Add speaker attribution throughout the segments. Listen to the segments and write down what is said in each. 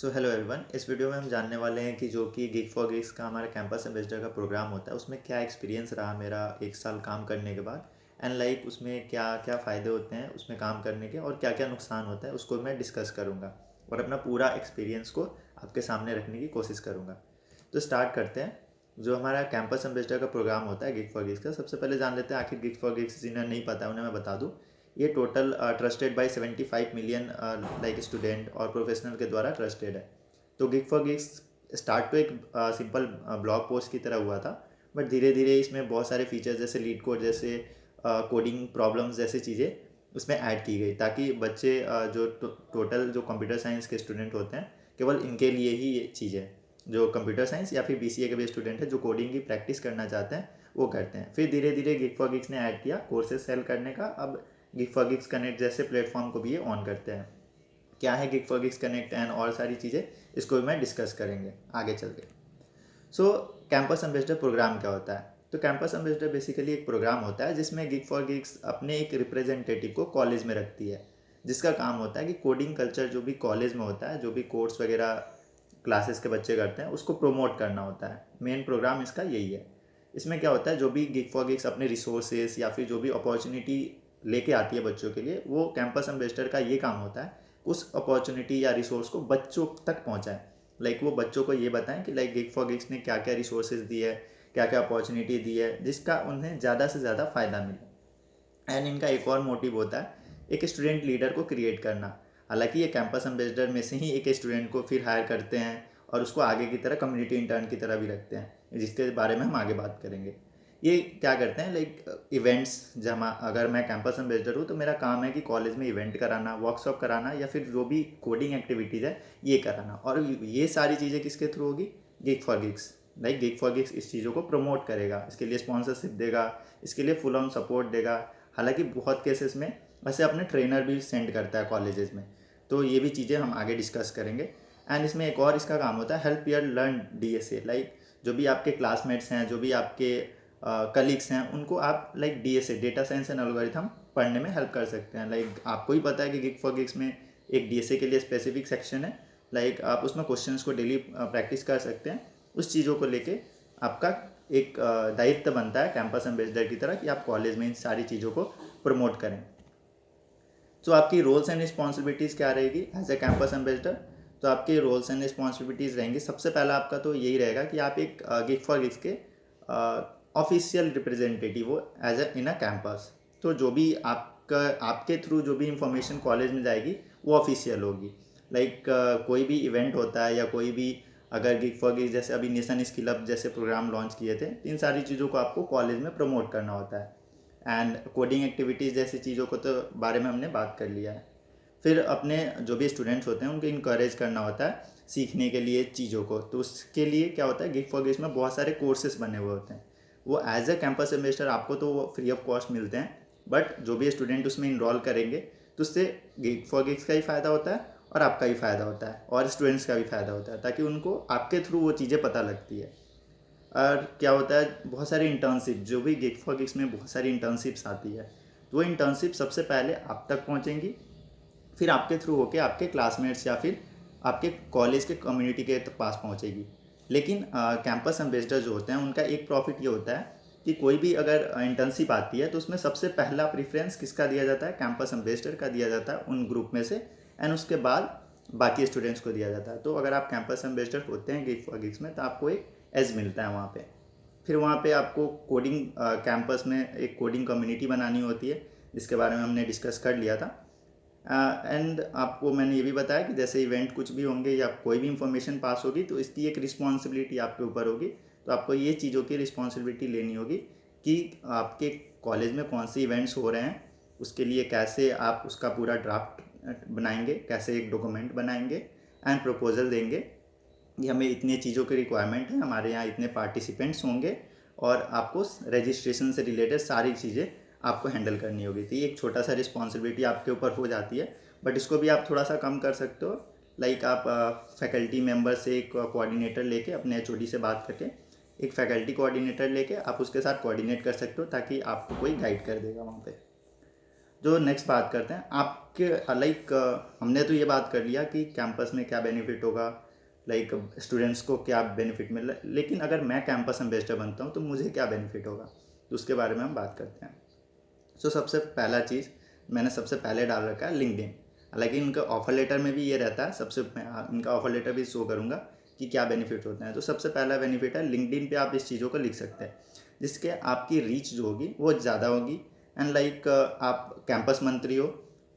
Speaker 1: So hello everyone. इस video में हम जानने वाले हैं कि जो कि गिग फॉर गिग्स का हमारा कैंपस एम्बेसडर का प्रोग्राम होता है उसमें क्या एक्सपीरियंस रहा मेरा 1 साल काम करने के बाद। एंड लाइक उसमें क्या क्या फ़ायदे होते हैं उसमें काम करने के और क्या क्या नुकसान होता है उसको मैं डिस्कस करूँगा और अपना पूरा एक्सपीरियंस को आपके सामने रखने की कोशिश करूँगा। तो स्टार्ट करते हैं। जो हमारा कैंपस एम्बेसडर का प्रोग्राम होता है गिग फॉर गिग्स का, सबसे पहले जान लेते हैं आखिर गिग फॉर गिग्स जिन्हें नहीं पता उन्हें मैं बता दूँ। ये total trusted bye 75 million like student और प्रोफेशनल के द्वारा ट्रस्टेड है। तो गिग फॉर गिग्स स्टार्ट तो एक सिंपल ब्लॉग पोस्ट की तरह हुआ था, बट धीरे धीरे इसमें बहुत सारे फीचर्स जैसे लीड कोड जैसे कोडिंग प्रॉब्लम्स जैसी चीज़ें उसमें ऐड की गई ताकि बच्चे जो टोटल जो कंप्यूटर साइंस के स्टूडेंट होते हैं केवल इनके लिए ही ये चीज़ें, जो कंप्यूटर साइंस या फिर बीसीए के भी स्टूडेंट हैं जो कोडिंग की प्रैक्टिस करना चाहते हैं वो करते हैं। फिर धीरे धीरे गिग फॉर गिग्स ने ऐड किया कोर्सेज सेल करने का। अब गिग फॉर गिग्स कनेक्ट जैसे प्लेटफॉर्म को भी ये ऑन करते हैं। क्या है gig for gigs connect and और सारी चीज़ें इसको भी मैं डिस्कस करेंगे आगे चल के। सो कैंपस एम्बेसडर प्रोग्राम क्या होता है? तो कैंपस एम्बेसडर बेसिकली एक प्रोग्राम होता है जिसमें गिग फॉर गिग्स अपने एक रिप्रेजेंटेटिव को कॉलेज में रखती है, जिसका काम होता है कि कोडिंग कल्चर जो भी कॉलेज में होता है, जो भी कोर्स वगैरह क्लासेस के बच्चे करते हैं उसको प्रमोट करना होता है। मेन प्रोग्राम इसका यही है। इसमें क्या होता है, जो भी गिग फॉर गिग्स अपने रिसोर्सेज या फिर जो भी अपॉर्चुनिटी लेके आती है बच्चों के लिए, वो कैंपस एम्बेसडर का ये काम होता है उस अपॉर्चुनिटी या रिसोर्स को बच्चों तक पहुंचाएं। लाइक वो बच्चों को ये बताएं कि लाइक गिग फॉर गिग्स ने क्या क्या रिसोर्सेज दी है, क्या क्या अपॉर्चुनिटी दी है जिसका उन्हें ज़्यादा से ज़्यादा फ़ायदा मिले। एंड इनका एक और मोटिव होता है एक स्टूडेंट लीडर को क्रिएट करना। हालांकि ये कैंपस एम्बेसडर में से ही एक स्टूडेंट को फिर हायर करते हैं और उसको आगे की तरह कम्युनिटी इंटर्न की तरह भी रखते हैं, जिसके बारे में हम आगे बात करेंगे। ये क्या करते हैं लाइक इवेंट्स, जहाँ अगर मैं कैंपस एम्बेसडर हूँ तो मेरा काम है कि कॉलेज में इवेंट कराना, वर्कशॉप कराना या फिर जो भी कोडिंग एक्टिविटीज़ है ये कराना। और ये सारी चीज़ें किसके थ्रू होगी? Gig for gigs. Like gig for gigs इस चीज़ों को प्रमोट करेगा, इसके लिए स्पॉन्सरशिप देगा, इसके लिए फुल ऑन सपोर्ट देगा। हालांकि बहुत केसेस में वैसे अपने ट्रेनर भी सेंड करता है कॉलेजेस में। तो ये भी चीज़ें हम आगे डिस्कस करेंगे। एंड इसमें एक और इसका काम होता है हेल्प यर लर्न डीएसए। लाइक जो भी आपके क्लासमेट्स हैं, जो भी आपके कलीग्स हैं, उनको आप like DSA data science and algorithm पढ़ने में हेल्प कर सकते हैं। लाइक आपको ही पता है कि गिग फॉर गिग्स में एक डीएसए के लिए स्पेसिफिक सेक्शन है। लाइक आप उसमें क्वेश्चंस को डेली प्रैक्टिस कर सकते हैं। उस चीज़ों को लेके आपका एक दायित्व बनता है कैंपस एम्बेसडर की तरह कि आप कॉलेज में इन सारी चीज़ों को प्रमोट करें। तो आपकी रोल्स एंड रिस्पॉन्सिबिलिटीज़ क्या रहेगी एज ए कैंपस एम्बेसडर? तो आपके रोल्स एंड रिस्पॉन्सिबिलिटीज़ रहेंगी, सबसे पहला आपका तो यही रहेगा कि आप एक गिग फॉर गिग्स के ऑफिशियल रिप्रेजेंटेटिव हो as a in a campus. तो जो भी आपका आपके थ्रू जो भी इंफॉर्मेशन कॉलेज में जाएगी वो ऑफिशियल होगी। लाइक कोई भी इवेंट होता है या कोई भी अगर गिग फॉर गिग्स जैसे अभी नेशन स्किल अप जैसे प्रोग्राम लॉन्च किए थे, तो इन सारी चीज़ों को आपको कॉलेज में प्रमोट करना होता है। एंड कोडिंग एक्टिविटीज़ जैसी चीज़ों को तो बारे में हमने बात कर लिया है। फिर अपने जो भी स्टूडेंट्स होते हैं उनको इनकरेज करना होता है सीखने के लिए चीज़ों को। तो उसके लिए क्या होता है, गिग फॉर गिग्स में बहुत सारे कोर्सेज बने हुए होते हैं। वो एज ए कैंपस सेमेस्टर आपको तो वो फ्री ऑफ कॉस्ट मिलते हैं, बट जो भी स्टूडेंट उसमें इनरोल करेंगे तो उससे गिग फॉर गिग्स का ही फ़ायदा होता है और आपका भी फ़ायदा होता है और स्टूडेंट्स का भी फ़ायदा होता है, ताकि उनको आपके थ्रू वो चीज़ें पता लगती है। और क्या होता है, बहुत सारी इंटर्नशिप, जो भी गिग फॉर गिग्स में बहुत सारी इंटर्नशिप्स आती है, तो वो इंटर्नशिप सबसे पहले आप तक पहुंचेंगी, फिर आपके थ्रू होके आपके क्लासमेट्स या फिर आपके कॉलेज के कम्युनिटी के पास पहुंचेगी। लेकिन कैंपस एम्बेसडर जो होते हैं उनका एक प्रॉफिट ये होता है कि कोई भी अगर इंटर्नशिप आती है तो उसमें सबसे पहला प्रेफरेंस किसका दिया जाता है? कैंपस एम्बेसडर का दिया जाता है उन ग्रुप में से। एंड उसके बाद बाकी स्टूडेंट्स को दिया जाता है। तो अगर आप कैंपस एम्बेसडर होते हैं गिग फॉर गिग्स में तो आपको एक एज मिलता है वहाँ पे। फिर वहाँ पे आपको कोडिंग कैंपस में एक कोडिंग कम्युनिटी बनानी होती है, जिसके बारे में हमने डिस्कस कर लिया था। एंड आपको मैंने ये भी बताया कि जैसे इवेंट कुछ भी होंगे या कोई भी इंफॉर्मेशन पास होगी तो इसकी एक रिस्पॉन्सिबिलिटी आपके ऊपर होगी। तो आपको ये चीज़ों की रिस्पॉन्सिबिलिटी लेनी होगी कि आपके कॉलेज में कौन से इवेंट्स हो रहे हैं, उसके लिए कैसे आप उसका पूरा ड्राफ्ट बनाएंगे, कैसे एक डॉक्यूमेंट बनाएंगे एंड प्रपोजल देंगे कि हमें इतनी चीज़ों की रिक्वायरमेंट है, हमारे यहाँ इतने पार्टिसिपेंट्स होंगे और आपको रजिस्ट्रेशन से रिलेटेड सारी चीज़ें आपको हैंडल करनी होगी। तो ये एक छोटा सा रिस्पॉन्सिबिलिटी आपके ऊपर हो जाती है, बट इसको भी आप थोड़ा सा कम कर सकते हो। लाइक आप फैकल्टी मेम्बर से एक कोऑर्डिनेटर लेके अपने एचओडी से बात करके एक फैकल्टी कोऑर्डिनेटर लेके आप उसके साथ कोऑर्डिनेट कर सकते हो, ताकि आपको कोई गाइड कर देगा वहाँ पे।
Speaker 2: जो नेक्स्ट बात करते हैं आपके लाइक हमने तो ये बात कर लिया कि कैंपस में क्या बेनिफिट होगा, लाइक स्टूडेंट्स को क्या बेनिफिट मिल रहा है, लेकिन अगर मैं कैंपस एम्बेसडर बनता हूँ तो मुझे क्या बेनिफिट होगा, तो उसके बारे में हम बात करते हैं। सो सबसे पहला चीज़ मैंने सबसे पहले डाल रखा है लिंक्डइन। हालांकि इनका ऑफर लेटर में भी ये रहता है, सबसे मैं इनका ऑफर लेटर भी शो करूँगा कि क्या बेनिफिट होते हैं। तो सबसे पहला बेनिफिट है लिंक्डइन पे आप इस चीज़ों को लिख सकते हैं जिसके आपकी रीच जो होगी वो ज़्यादा होगी। एंड लाइक आप कैंपस मंत्री हो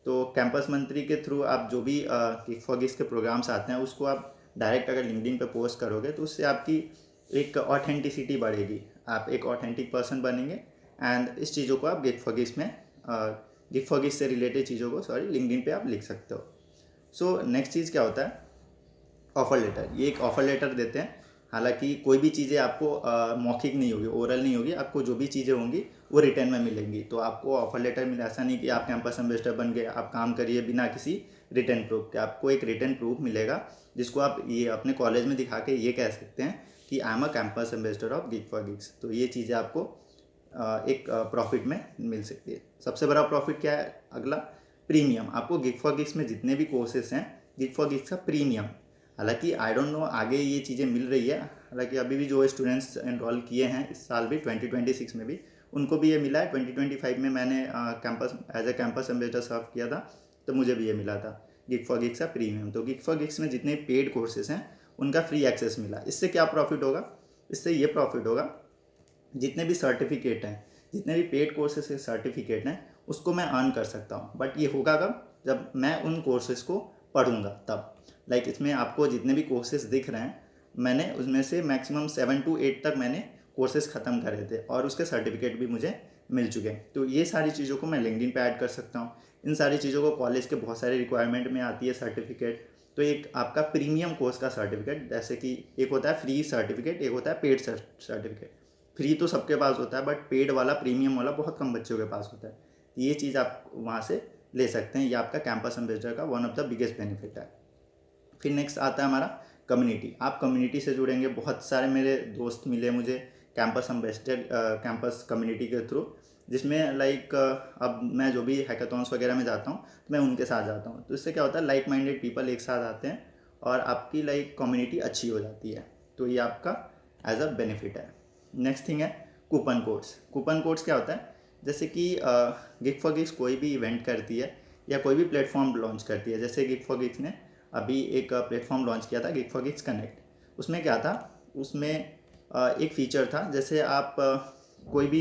Speaker 2: तो कैंपस मंत्री के थ्रू आप जो भी किक फॉर गिक्स के प्रोग्राम्स आते हैं उसको आप डायरेक्ट अगर लिंक्डइन पे पोस्ट करोगे तो उससे आपकी एक ऑथेंटिसिटी बढ़ेगी, आप एक ऑथेंटिक पर्सन बनेंगे। एंड इस चीज़ों को आप गिक फॉर गिक्स में गिक फॉर गिक्स से रिलेटेड चीज़ों को लिंक्डइन पे आप लिख सकते हो। सो नेक्स्ट चीज़ क्या होता है, ऑफर लेटर। ये एक ऑफर लेटर देते हैं। हालांकि कोई भी चीज़ें आपको मौखिक नहीं होगी, ओरल नहीं होगी, आपको जो भी चीज़ें होंगी वो रिटर्न में मिलेंगी। तो आपको ऑफर लेटर मिले, ऐसा नहीं कि आप कैंपस एम्बेसडर बन गए आप काम करिए बिना किसी रिटर्न प्रूफ के। आपको एक रिटर्न प्रूफ मिलेगा जिसको आप ये अपने कॉलेज में दिखा के ये कह सकते हैं कि I am a campus ambassador of gig for gigs. तो ये चीज़ें आपको एक प्रॉफिट में मिल सकती है। सबसे बड़ा प्रॉफिट क्या है अगला, प्रीमियम। आपको गिग फॉर गिग्स में जितने भी कोर्सेस हैं गिग फॉर गिग्स का प्रीमियम, हालांकि आई डोंट नो आगे ये चीज़ें मिल रही है, हालांकि अभी भी जो स्टूडेंट्स एनरोल किए हैं इस साल भी 2026 में भी उनको भी ये मिला है। 2025 में मैंने campus as a campus ambassador serve किया था तो मुझे भी ये मिला था गिग फॉर गिग्स का प्रीमियम। तो गिग फॉर गिग्स में जितने पेड कोर्सेज हैं उनका फ्री एक्सेस मिला। इससे क्या प्रॉफिट होगा, इससे ये प्रॉफिट होगा जितने भी सर्टिफिकेट हैं, जितने भी पेड कोर्सेज के सर्टिफिकेट हैं उसको मैं अर्न कर सकता हूँ। बट ये होगा कब, जब मैं उन कोर्सेज को पढ़ूंगा तब। लाइक इसमें आपको जितने भी कोर्सेज दिख रहे हैं मैंने उसमें से मैक्सिमम 7 to 8 तक मैंने कोर्सेज ख़त्म करे थे और उसके सर्टिफिकेट भी मुझे मिल चुके हैं। तो ये सारी चीज़ों को मैं लिंक्डइन पे ऐड कर सकता हूँ। इन सारी चीज़ों को कॉलेज के बहुत सारे रिक्वायरमेंट में आती है सर्टिफिकेट। तो एक आपका प्रीमियम कोर्स का सर्टिफिकेट, जैसे कि एक होता है फ्री सर्टिफिकेट, एक होता है पेड सर्टिफिकेट। फ्री तो सबके पास होता है बट पेड वाला प्रीमियम वाला बहुत कम बच्चों के पास होता है। तो ये चीज़ आप वहाँ से ले सकते हैं। ये आपका कैंपस एम्बेसडर का one of the biggest benefit है। फिर नेक्स्ट आता है हमारा कम्युनिटी। आप कम्युनिटी से जुड़ेंगे। बहुत सारे मेरे दोस्त मिले मुझे कैंपस एम्बेसडर कैंपस कम्युनिटी के थ्रू, जिसमें लाइक अब मैं जो भी हैकाथॉन्स वगैरह में जाता हूँ तो मैं उनके साथ जाता हूँ। तो इससे क्या होता है, लाइक माइंडेड पीपल एक साथ आते हैं और आपकी लाइक कम्युनिटी अच्छी हो जाती है। तो ये आपका एज अ बेनिफिट है। नेक्स्ट थिंग है कूपन कोड्स। कूपन कोड्स क्या होता है, जैसे कि गिग फॉर गिग्स कोई भी इवेंट करती है या कोई भी प्लेटफॉर्म लॉन्च करती है। जैसे गिग फॉर गिग्स ने अभी एक प्लेटफॉर्म लॉन्च किया था गिग फॉर गिग्स कनेक्ट। उसमें क्या था, उसमें एक फीचर था जैसे आप कोई भी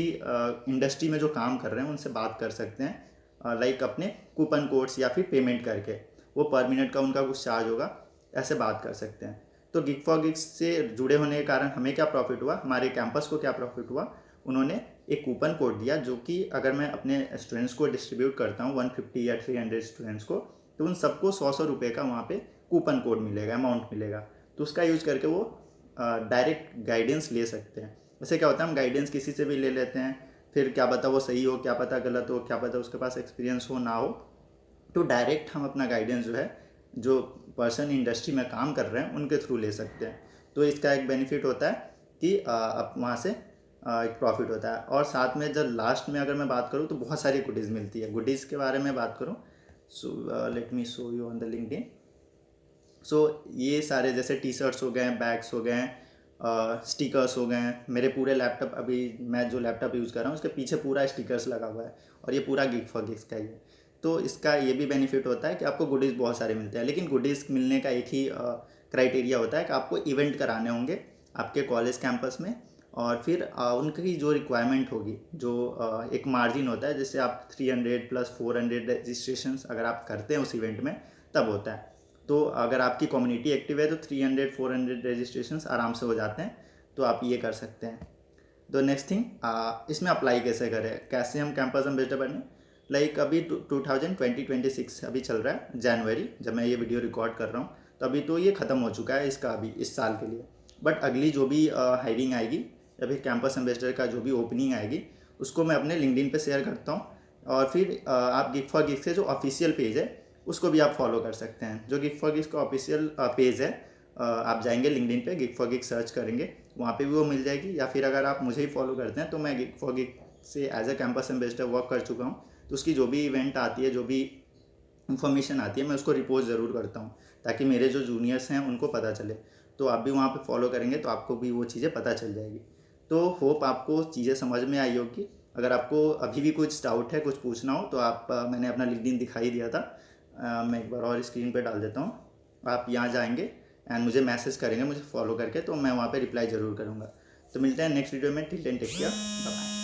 Speaker 2: इंडस्ट्री में जो काम कर रहे हैं उनसे बात कर सकते हैं लाइक अपने कूपन कोड्स या फिर पेमेंट करके। वो पर मिनट का उनका कुछ चार्ज होगा, ऐसे बात कर सकते हैं। तो गिग फॉर गिग्स से जुड़े होने के कारण हमें क्या प्रॉफिट हुआ, हमारे कैंपस को क्या प्रॉफिट हुआ, उन्होंने एक कूपन कोड दिया जो कि अगर मैं अपने स्टूडेंट्स को डिस्ट्रीब्यूट करता हूँ 150 या 300 स्टूडेंट्स को, तो उन सबको 100 रुपये का वहाँ पे कूपन कोड मिलेगा, अमाउंट मिलेगा। तो उसका यूज़ करके वो डायरेक्ट गाइडेंस ले सकते हैं। वैसे क्या होता है, हम गाइडेंस किसी से भी ले लेते हैं, फिर क्या पता वो सही हो, क्या पता गलत हो, क्या पता उसके पास एक्सपीरियंस हो ना हो। तो डायरेक्ट हम अपना गाइडेंस जो है, जो पर्सन इंडस्ट्री में काम कर रहे हैं उनके थ्रू ले सकते हैं। तो इसका एक बेनिफिट होता है कि अब वहाँ से एक प्रॉफिट होता है। और साथ में जब लास्ट में अगर मैं बात करूँ तो बहुत सारी गुडीज़ मिलती है। गुडीज़ के बारे में बात करूँ, so let me show you on the LinkedIn. So ये सारे जैसे टी शर्ट्स हो गए, बैग्स हो गए, स्टिकर्स हो गए। मेरे पूरे लैपटॉप, अभी मैं जो लैपटॉप यूज़ कर रहा हूँ उसके पीछे पूरा स्टिकर्स लगा हुआ है और ये पूरा गिग फॉर गिग्स का ही है। तो इसका ये भी बेनिफिट होता है कि आपको गुडीज़ बहुत सारे मिलते हैं। लेकिन गुडीज़ मिलने का एक ही क्राइटेरिया होता है कि आपको इवेंट कराने होंगे आपके कॉलेज कैंपस में, और फिर उनकी जो रिक्वायरमेंट होगी, जो एक मार्जिन होता है, जैसे आप 300 प्लस 400 रजिस्ट्रेशन अगर आप करते हैं उस इवेंट में तब होता है। तो अगर आपकी कम्युनिटी एक्टिव है तो 300-400 रजिस्ट्रेशंस आराम से हो जाते हैं। तो आप ये कर सकते हैं। तो नेक्स्ट थिंग, इसमें अप्लाई कैसे करें, कैसे हम कैंपस एम्बेसडर बने। लाइक अभी 2026 अभी चल रहा है, जनवरी जब मैं ये वीडियो रिकॉर्ड कर रहा हूँ, तो अभी तो ये ख़त्म हो चुका है इसका अभी इस साल के लिए। बट अगली जो भी हायरिंग आएगी या फिर कैंपस एम्बेसडर का जो भी ओपनिंग आएगी उसको मैं अपने लिंक्डइन पे शेयर करता हूँ। और फिर आप गिग फॉर गिग्स के जो ऑफिशियल पेज है उसको भी आप फॉलो कर सकते हैं। जो गिग फॉर गिग्स का ऑफिशियल पेज है, आप जाएंगे लिंक्डइन पे गिग फॉर गिग्स सर्च करेंगे, वहाँ पे भी वो मिल जाएगी। या फिर अगर आप मुझे ही फॉलो करते हैं तो मैं गिग फॉर गिग्स से as a campus ambassador work कर चुका हूँ, तो उसकी जो भी इवेंट आती है, जो भी इन्फॉर्मेशन आती है, मैं उसको रिपोस्ट ज़रूर करता हूँ, ताकि मेरे जो जूनियर्स हैं उनको पता चले। तो आप भी वहाँ पे फॉलो करेंगे तो आपको भी वो चीज़ें पता चल जाएगी। तो होप आपको चीज़ें समझ में आई होगी। अगर आपको अभी भी कुछ डाउट है, कुछ पूछना हो, तो आप मैंने अपना लिंक्डइन दिखाई दिया था, मैं एक बार और स्क्रीन पे डाल देता हूँ। आप यहाँ जाएंगे एंड मुझे मैसेज करेंगे मुझे फॉलो करके, तो मैं वहाँ पे रिप्लाई ज़रूर करूँगा। तो मिलते हैं नेक्स्ट वीडियो में। Till then take care, bye.